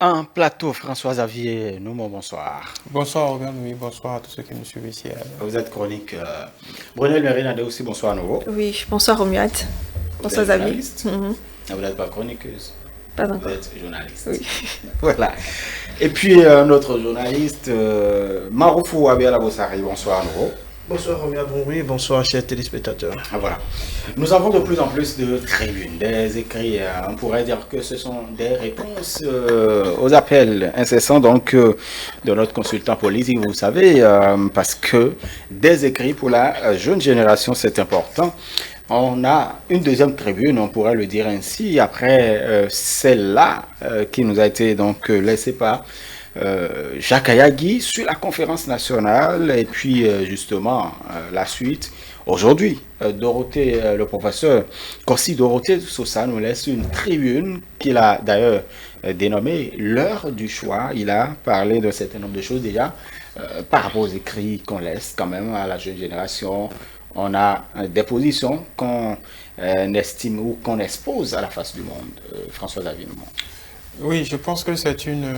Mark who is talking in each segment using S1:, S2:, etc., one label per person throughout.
S1: Un plateau, François Xavier, nous, bonsoir.
S2: Bonsoir Robert, oui, bonsoir à tous ceux qui nous suivent ici.
S1: Vous êtes chronique. Brunel Merinade aussi, bonsoir à nouveau.
S3: Oui, bonsoir Romuald.
S1: Vous
S3: Bonsoir
S1: êtes
S3: Xavier.
S1: journaliste. Vous n'êtes pas chroniqueuse.
S3: Pas
S1: Vous
S3: encore.
S1: êtes journaliste.
S3: Oui.
S1: Voilà. Et puis, notre journaliste, Maroufou Abiala Bossari, bonsoir à nouveau.
S4: Bonsoir Romuald, oui, bonsoir chers téléspectateurs.
S1: Ah, voilà. Nous avons de plus en plus de tribunes, des écrits. On pourrait dire que ce sont des réponses aux appels incessants donc de notre consultant politique, vous savez, parce que des écrits pour la jeune génération, c'est important. On a une deuxième tribune, on pourrait le dire ainsi, après celle-là qui nous a été donc laissée par Jacques Ayagui sur la conférence nationale et puis justement la suite. Aujourd'hui, le professeur Kossi Dorothée Sosa nous laisse une tribune qu'il a d'ailleurs dénommée l'heure du choix. Il a parlé d'un certain nombre de choses déjà par rapport aux écrits qu'on laisse quand même à la jeune génération. On a des positions qu'on estime ou qu'on expose à la face du monde. François David.
S2: Oui, je pense que c'est une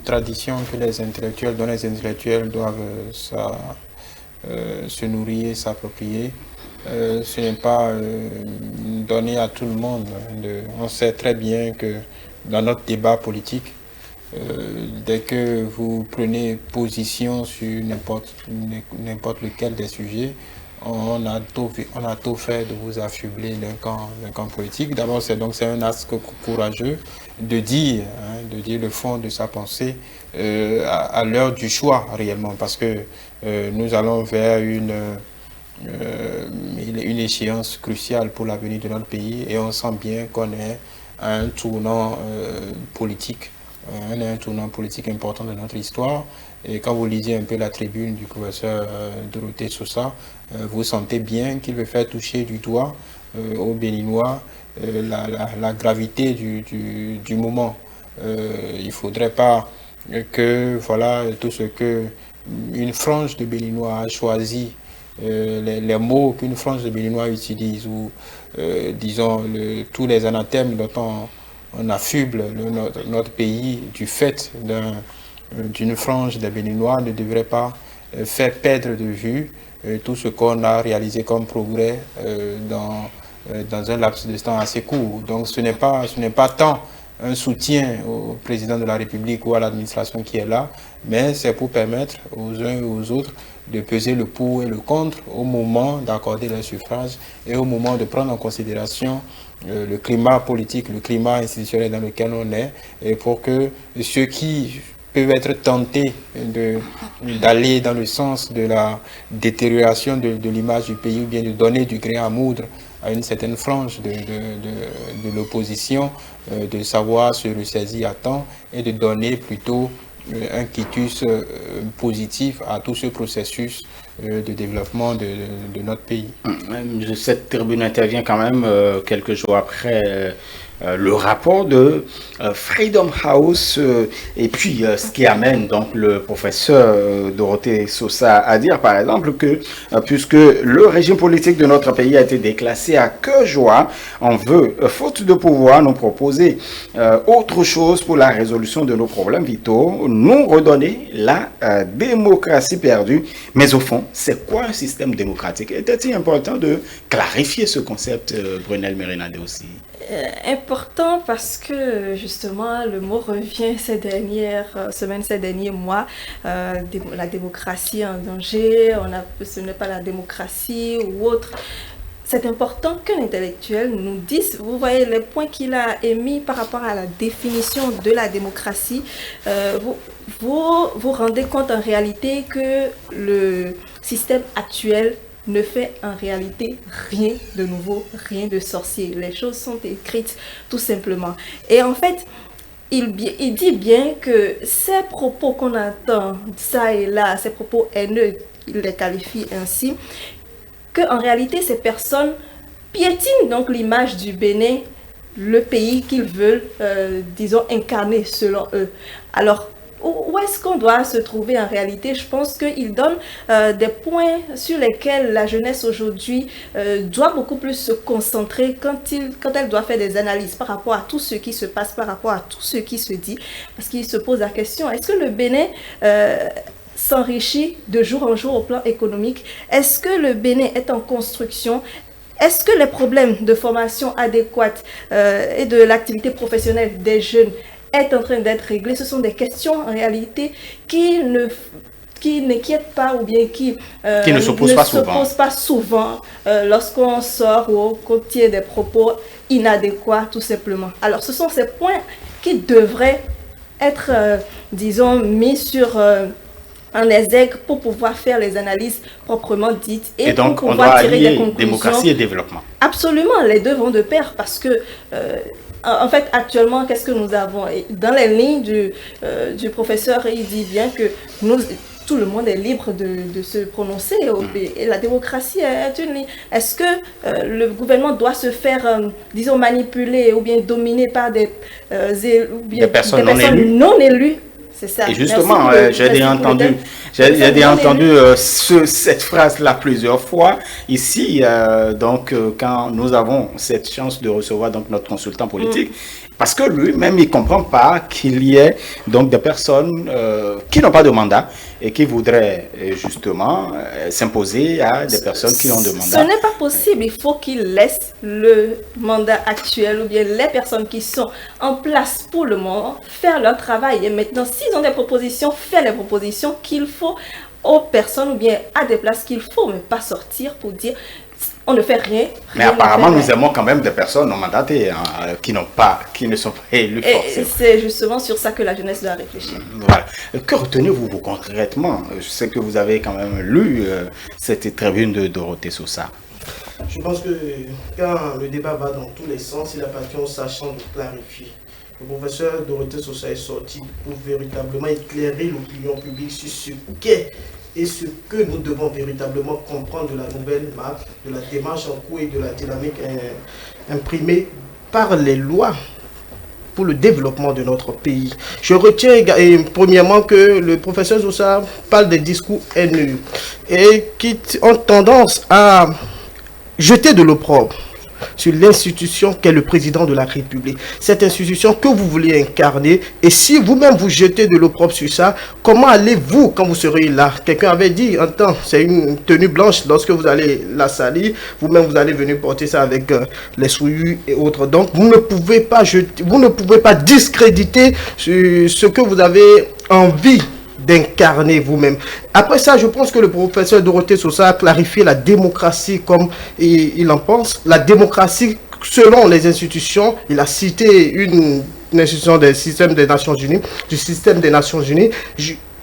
S2: tradition que les intellectuels, dont les intellectuels doivent se nourrir, s'approprier. Ce n'est pas donné à tout le monde. On sait très bien que dans notre débat politique, dès que vous prenez position sur n'importe lequel des sujets, on a tout fait de vous affubler d'un camp politique. D'abord, c'est un acte courageux de dire le fond de sa pensée à l'heure du choix réellement, parce que nous allons vers une échéance cruciale pour l'avenir de notre pays et on sent bien qu'on est à un tournant politique. Un tournant politique important de notre histoire. Et quand vous lisez un peu la tribune du professeur Dorothée Sosa, vous sentez bien qu'il veut faire toucher du doigt aux Béninois la gravité du moment. Il ne faudrait pas que tout ce que une frange de Béninois a choisi, les mots qu'une frange de Béninois utilise, ou disons tous les anathèmes dont on affuble notre pays du fait d'une frange des Béninois ne devrait pas faire perdre de vue tout ce qu'on a réalisé comme progrès dans un laps de temps assez court. Donc ce n'est pas tant un soutien au président de la République ou à l'administration qui est là, mais c'est pour permettre aux uns et aux autres de peser le pour et le contre au moment d'accorder leur suffrage et au moment de prendre en considération le climat politique, le climat institutionnel dans lequel on est, et pour que ceux qui peuvent être tentés d'aller dans le sens de la détérioration de l'image du pays, ou bien de donner du grain à moudre à une certaine frange de l'opposition, de savoir se ressaisir à temps et de donner plutôt un quitus positif à tout ce processus de développement de notre pays.
S1: Cette tribune intervient quand même quelques jours après le rapport de Freedom House et puis ce qui amène donc le professeur Dorothée Sosa à dire par exemple que puisque le régime politique de notre pays a été déclassé à que joie, on veut, faute de pouvoir, nous proposer autre chose pour la résolution de nos problèmes vitaux, nous redonner la démocratie perdue. Mais au fond, c'est quoi un système démocratique? Était-il important de clarifier ce concept, Brunel Merinade aussi?
S3: Important parce que justement le mot revient ces dernières semaines, ces derniers mois, la démocratie en danger, ce n'est pas la démocratie ou autre. C'est important qu'un intellectuel nous dise, vous voyez les points qu'il a émis par rapport à la définition de la démocratie, vous rendez compte en réalité que le système actuel ne fait en réalité rien de nouveau, rien de sorcier. Les choses sont écrites tout simplement. Et en fait, il dit bien que ces propos qu'on entend, ça et là, ces propos haineux, il les qualifie ainsi, qu'en réalité, ces personnes piétinent donc l'image du Bénin, le pays qu'ils veulent, disons, incarner selon eux. Alors, où est-ce qu'on doit se trouver en réalité? Je pense qu'il donne des points sur lesquels la jeunesse aujourd'hui doit beaucoup plus se concentrer quand elle doit faire des analyses par rapport à tout ce qui se passe, par rapport à tout ce qui se dit. Parce qu'il se pose la question, est-ce que le Bénin s'enrichit de jour en jour au plan économique? Est-ce que le Bénin est en construction? Est-ce que les problèmes de formation adéquate et de l'activité professionnelle des jeunes est en train d'être réglés? Ce sont des questions en réalité qui n'inquiètent pas ou bien qui
S1: ne s'opposent
S3: pas souvent lorsqu'on sort ou qu'on tient des propos inadéquats tout simplement. Alors ce sont ces points qui devraient être, disons, mis sur un exergue pour pouvoir faire les analyses proprement dites
S1: et donc
S3: pour
S1: on doit
S3: tirer des
S1: allier
S3: conclusions.
S1: Démocratie et développement.
S3: Absolument, les deux vont de pair parce que en fait actuellement qu'est-ce que nous avons dans les lignes du professeur, il dit bien que tout le monde est libre de se prononcer et la démocratie est une ligne. Est-ce que le gouvernement doit se faire, disons, manipuler ou bien dominer par des personnes non élues? C'est ça.
S1: Et justement, j'ai entendu cette phrase-là plusieurs fois ici, quand nous avons cette chance de recevoir donc notre consultant politique, parce que lui-même, il ne comprend pas qu'il y ait donc des personnes qui n'ont pas de mandat et qui voudraient justement s'imposer à des personnes qui ont de mandat.
S3: Ce n'est pas possible. Il faut qu'il laisse le mandat actuel ou bien les personnes qui sont en place pour le moment faire leur travail. Et maintenant, s'ils ont des propositions, faire les propositions qu'il faut aux personnes ou bien à des places qu'il faut, mais pas sortir pour dire on ne fait rien.
S1: Mais apparemment, nous aimons quand même des personnes non mandatées qui ne sont pas élues forcément.
S3: Et c'est justement sur ça que la jeunesse doit réfléchir.
S1: Voilà. Que retenez-vous concrètement? Je sais que vous avez quand même lu cette tribune de Dorothée Sosa.
S4: Je pense que quand le débat va dans tous les sens, il appartient aux sachants de clarifier. Le professeur Dorothée Sosa est sorti pour véritablement éclairer l'opinion publique sur ce qu'est et ce que nous devons véritablement comprendre de la nouvelle marque, de la démarche en cours et de la dynamique imprimée par les lois pour le développement de notre pays. Je retiens premièrement que le professeur Sosa parle des discours haineux et qui ont tendance à jeter de l'opprobre sur l'institution qu'est le président de la République. Cette institution que vous voulez incarner, et si vous-même vous jetez de l'opprobre sur ça, comment allez-vous quand vous serez là? Quelqu'un avait dit, c'est une tenue blanche, lorsque vous allez la salir, vous-même vous allez venir porter ça avec les souillures et autres. Donc vous ne pouvez pas discréditer ce que vous avez envie d'incarner vous-même. Après ça, je pense que le professeur Dorothée Sosa a clarifié la démocratie comme il en pense. La démocratie, selon les institutions, il a cité une institution du système des Nations Unies.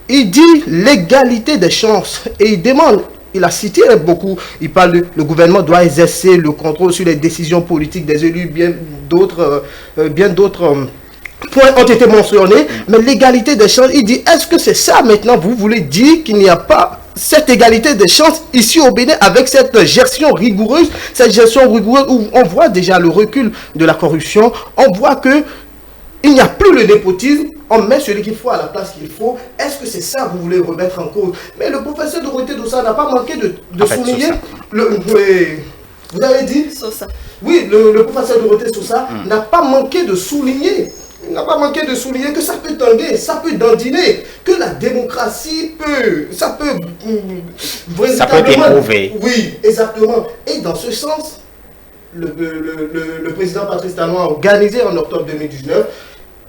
S4: Il dit l'égalité des chances et il demande. Il a cité beaucoup, il parle de le gouvernement doit exercer le contrôle sur les décisions politiques des élus, bien d'autres points ont été mentionnés, mais l'égalité des chances, il dit, est-ce que c'est ça maintenant, vous voulez dire qu'il n'y a pas cette égalité des chances ici au Bénin avec cette gestion rigoureuse où on voit déjà le recul de la corruption, on voit que il n'y a plus le népotisme, on met celui qu'il faut à la place qu'il faut. Est-ce que c'est ça que vous voulez remettre en cause? Mais le professeur Dorothée Sosa n'a pas manqué de souligner vous avez dit
S3: Sosa. Oui,
S4: le professeur Dorothée Sosa n'a pas manqué de souligner. Il n'a pas manqué de souligner que ça peut tanguer, ça peut dandiner, que la démocratie ça peut
S1: être éprouvé.
S4: Oui, exactement. Et dans ce sens, le président Patrice Talon a organisé en octobre 2019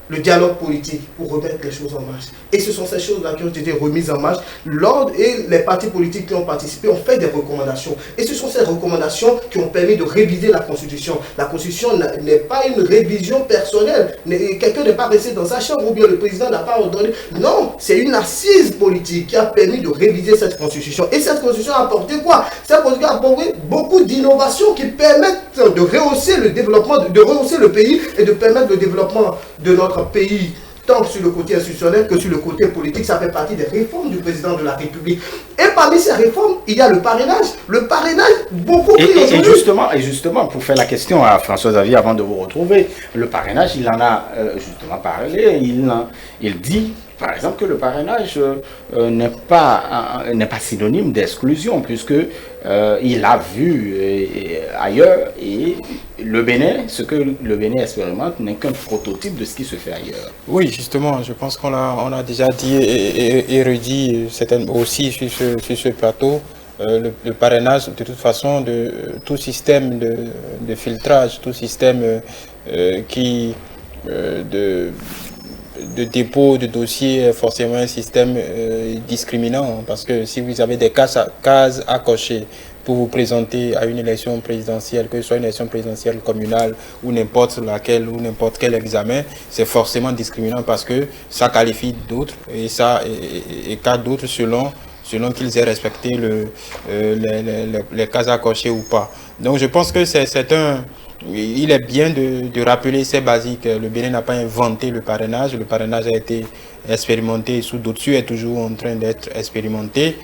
S4: le dialogue politique pour remettre les choses en marche. Et ce sont ces choses-là qui ont été remises en marche. L'ordre et les partis politiques qui ont participé ont fait des recommandations. Et ce sont ces recommandations qui ont permis de réviser la Constitution. La Constitution n'est pas une révision personnelle. Quelqu'un n'est pas resté dans sa chambre ou bien le président n'a pas ordonné. Non, c'est une assise politique qui a permis de réviser cette Constitution. Et cette Constitution a apporté quoi? Cette Constitution a apporté beaucoup d'innovations qui permettent de rehausser le développement, de rehausser le pays et de permettre le développement de notre pays, tant sur le côté institutionnel que sur le côté politique. Ça fait partie des réformes du président de la République. Et parmi ces réformes, il y a le parrainage. Le parrainage, beaucoup
S1: et justement, pour faire la question à François Xavier avant de vous retrouver, le parrainage, il en a justement parlé. Il dit par exemple, que le parrainage n'est pas synonyme d'exclusion, puisque il a vu ailleurs, et le Bénin, ce que le Bénin expérimente n'est qu'un prototype de ce qui se fait ailleurs.
S2: Oui, justement, je pense qu'on a déjà dit et redit aussi sur ce plateau. Le parrainage, de toute façon, tout système de filtrage, tout système de dépôt de dossier est forcément un système discriminant, parce que si vous avez des cases à cocher pour vous présenter à une élection présidentielle, que ce soit une élection présidentielle communale ou n'importe laquelle ou n'importe quel examen, c'est forcément discriminant parce que ça qualifie d'autres et ça cadre d'autres selon qu'ils aient respecté les cases à cocher ou pas. Donc je pense que il est bien de rappeler ces basiques. Le Bénin n'a pas inventé le parrainage a été expérimenté sous d'autres est toujours en train d'être expérimenté.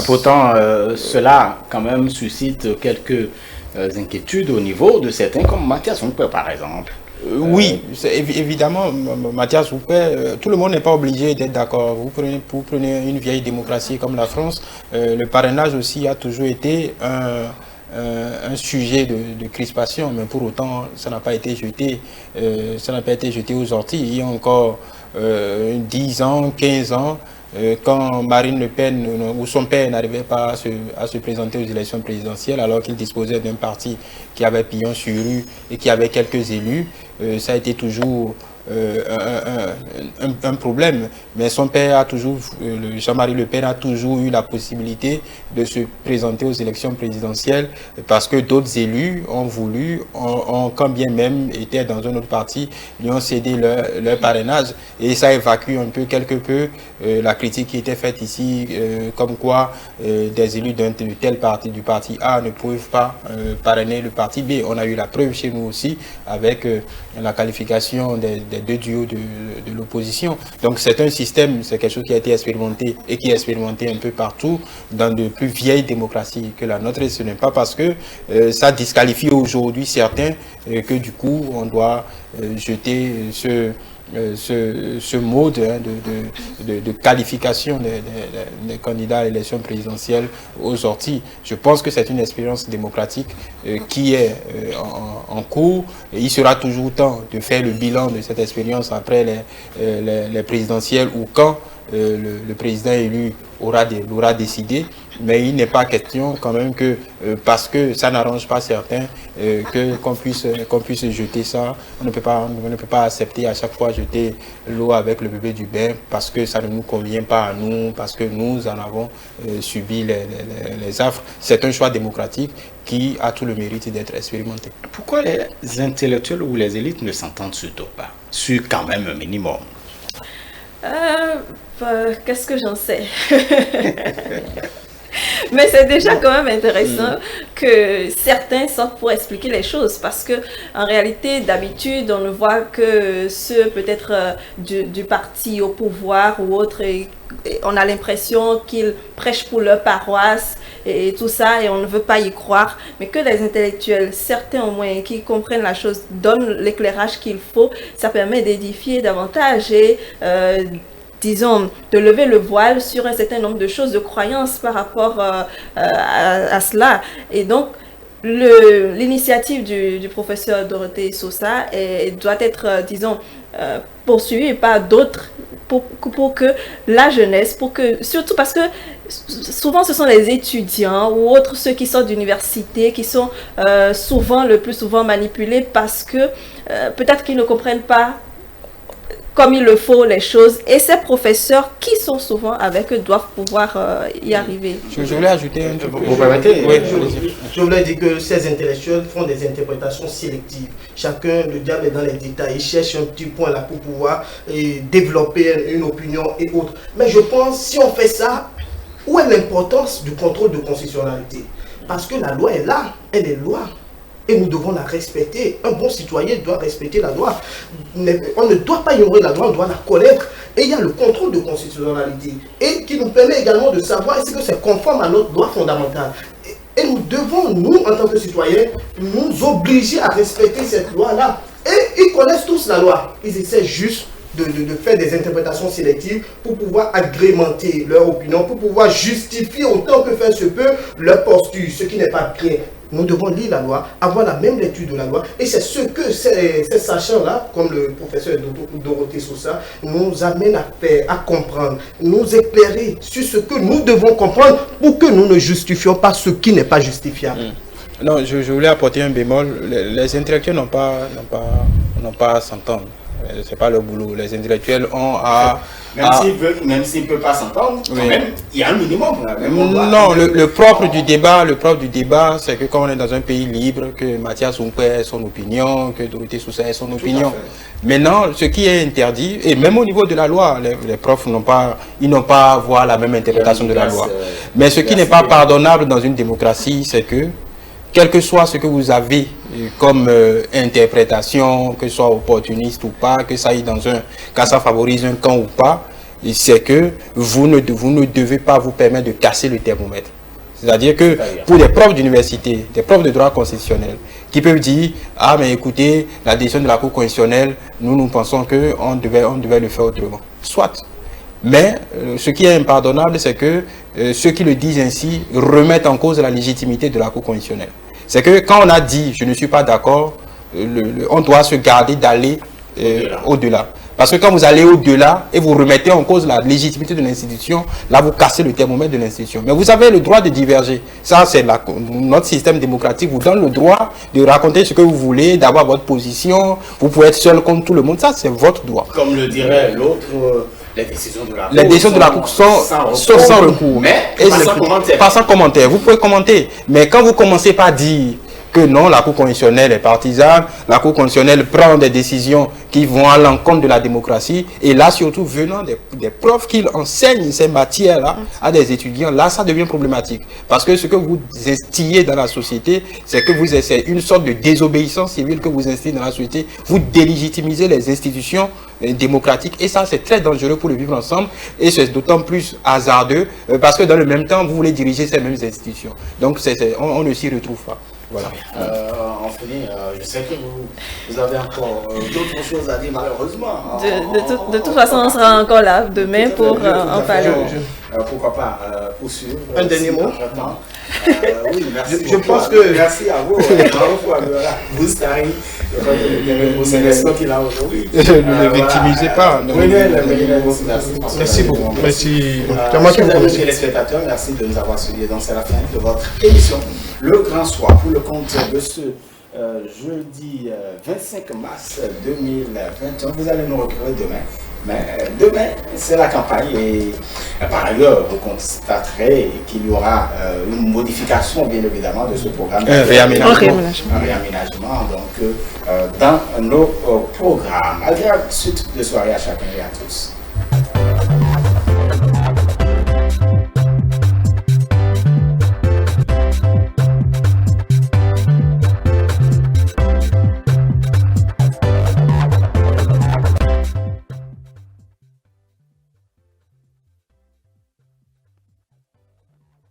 S1: Pourtant, cela quand même suscite quelques inquiétudes au niveau de certains, comme Mathias Soumper par exemple.
S2: Oui, évidemment, Mathias Soumper, tout le monde n'est pas obligé d'être d'accord. Vous prenez une vieille démocratie comme la France, le parrainage aussi a toujours été un sujet de crispation, mais pour autant, ça n'a pas été jeté aux orties. Il y a encore 10 ans, 15 ans, quand Marine Le Pen ou son père n'arrivait pas à se présenter aux élections présidentielles, alors qu'il disposait d'un parti qui avait pignon sur rue et qui avait quelques élus, ça a été toujours un problème. Mais son père a toujours, Jean-Marie Le Pen a toujours eu la possibilité de se présenter aux élections présidentielles parce que d'autres élus ont voulu, quand bien même étaient dans un autre parti, lui ont cédé leur parrainage, et ça évacue un peu, quelque peu, la critique qui était faite ici, comme quoi des élus d'un tel parti, du parti A, ne peuvent pas parrainer le parti B. On a eu la preuve chez nous aussi avec la qualification des deux duos de l'opposition. Donc c'est un système, c'est quelque chose qui a été expérimenté et qui est expérimenté un peu partout dans de plus vieilles démocraties que la nôtre. Et ce n'est pas parce que ça disqualifie aujourd'hui certains que du coup on doit jeter ce mode de qualification des candidats à l'élection présidentielle aux orties. Je pense que c'est une expérience démocratique qui est en cours. Et il sera toujours temps de faire le bilan de cette expérience après les présidentielles ou quand le président élu aura décidé. Mais il n'est pas question quand même que parce que ça n'arrange pas certains qu'on puisse jeter ça. On ne peut pas accepter à chaque fois jeter l'eau avec le bébé du bain parce que ça ne nous convient pas à nous, parce que nous en avons subi les affres. C'est un choix démocratique qui a tout le mérite d'être expérimenté.
S1: Pourquoi les intellectuels ou les élites ne s'entendent surtout pas sur quand même un minimum?
S3: Qu'est-ce que j'en sais? Mais c'est déjà quand même intéressant que certains sortent pour expliquer les choses, parce que en réalité, d'habitude, on ne voit que ceux peut-être du parti au pouvoir ou autre, et on a l'impression qu'ils prêchent pour leur paroisse et tout ça, et on ne veut pas y croire, mais que les intellectuels, certains au moins, qui comprennent la chose, donnent l'éclairage qu'il faut, ça permet d'édifier davantage et disons, de lever le voile sur un certain nombre de choses, de croyances par rapport à cela. Et donc, l'initiative du professeur Dorothée Sosa doit être, disons, poursuivie par d'autres pour que la jeunesse, surtout parce que souvent ce sont les étudiants ou autres, ceux qui sortent d'université, qui sont le plus souvent manipulés parce que peut-être qu'ils ne comprennent pas comme il le faut les choses, et ces professeurs qui sont souvent avec eux doivent pouvoir y arriver.
S2: Je voulais ajouter un truc.
S1: Vous permettez?
S4: Oui, je voulais dire que ces intellectuels font des interprétations sélectives. Chacun, le diable est dans les détails, il cherche un petit point là pour pouvoir développer une opinion et autres. Mais je pense, si on fait ça, où est l'importance du contrôle de constitutionnalité? Parce que la loi est là, elle est loi. Et nous devons la respecter. Un bon citoyen doit respecter la loi. Mais on ne doit pas ignorer la loi, on doit la connaître. Et il y a le contrôle de constitutionnalité. Et qui nous permet également de savoir est-ce que c'est conforme à notre loi fondamentale. Et nous devons, nous, en tant que citoyens, nous obliger à respecter cette loi-là. Et ils connaissent tous la loi. Ils essaient juste de faire des interprétations sélectives pour pouvoir agrémenter leur opinion, pour pouvoir justifier autant que faire se peut leur posture, ce qui n'est pas bien. Nous devons lire la loi, avoir la même lecture de la loi, et c'est ce que ces sachants-là, comme le professeur Dorothée Sosa, nous amènent à faire, à comprendre, nous éclairer sur ce que nous devons comprendre pour que nous ne justifions pas ce qui n'est pas justifiable.
S2: Non, je voulais apporter un bémol. Les intellectuels n'ont pas à s'entendre. Ce n'est pas leur boulot. Les intellectuels ont à...
S1: Même s'ils ne peuvent pas s'entendre, quand même, il y a un minimum.
S2: Non, le propre du débat, c'est que quand on est dans un pays libre, que Mathias Oumpe ait son opinion, que Dorothée Sosa ait son opinion. Maintenant, ce qui est interdit, et même au niveau de la loi, les profs n'ont pas à avoir la même interprétation de la loi. Mais ce qui n'est pas pardonnable dans une démocratie, c'est que quel que soit ce que vous avez comme interprétation, que ce soit opportuniste ou pas, que ça ça favorise un camp ou pas, c'est que vous ne devez pas vous permettre de casser le thermomètre. C'est-à-dire que pour des profs d'université, des profs de droit constitutionnel, qui peuvent dire, ah mais écoutez, la décision de la Cour constitutionnelle, nous pensons qu'on devait le faire autrement. Soit. Mais ce qui est impardonnable, c'est que ceux qui le disent ainsi remettent en cause la légitimité de la Cour constitutionnelle. C'est que quand on a dit « je ne suis pas d'accord », on doit se garder d'aller au-delà. Parce que quand vous allez au-delà et vous remettez en cause la légitimité de l'institution, là vous cassez le thermomètre de l'institution. Mais vous avez le droit de diverger. Ça, c'est notre système démocratique vous donne le droit de raconter ce que vous voulez, d'avoir votre position. Vous pouvez être seul contre tout le monde. Ça, c'est votre droit.
S1: Comme le dirait l'autre... Les décisions
S2: de la Cour sont sans recours.
S1: Mais
S2: pas sans commentaire. Vous pouvez commenter. Mais quand vous commencez par dire que non, la Cour constitutionnelle est partisane, la Cour constitutionnelle prend des décisions qui vont à l'encontre de la démocratie, et là surtout venant des profs qui enseignent ces matières-là à des étudiants, là ça devient problématique. Parce que ce que vous instillez dans la société, c'est que c'est une sorte de désobéissance civile que vous instillez dans la société, vous délégitimisez les institutions démocratiques, et ça c'est très dangereux pour le vivre ensemble, et c'est d'autant plus hasardeux parce que dans le même temps vous voulez diriger ces mêmes institutions. Donc on ne s'y retrouve pas. Voilà.
S1: On finit. Je sais que vous avez encore d'autres choses à dire, malheureusement.
S3: De toute façon, on sera encore là demain pour en parler.
S1: Pourquoi pas poursuivre.
S4: Un dernier mot.
S1: Oui, merci.
S4: Je pense que...
S1: Merci à vous. Vous, Starry. C'est l'instant qu'il a aujourd'hui.
S2: Ne le victimisez pas.
S4: Merci beaucoup. Merci.
S1: Chers téléspectateurs, merci de nous avoir suivis. Donc, c'est la fin de votre émission. Le Grand Soir, pour le compte de ce jeudi 25 mars 2021. Vous allez nous retrouver demain. Mais demain, c'est la campagne et par ailleurs, vous constaterez qu'il y aura une modification, bien évidemment, de ce programme.
S2: Un réaménagement.
S1: Un réaménagement, donc, dans nos programmes. Agréable suite de soirée à chacun et à tous.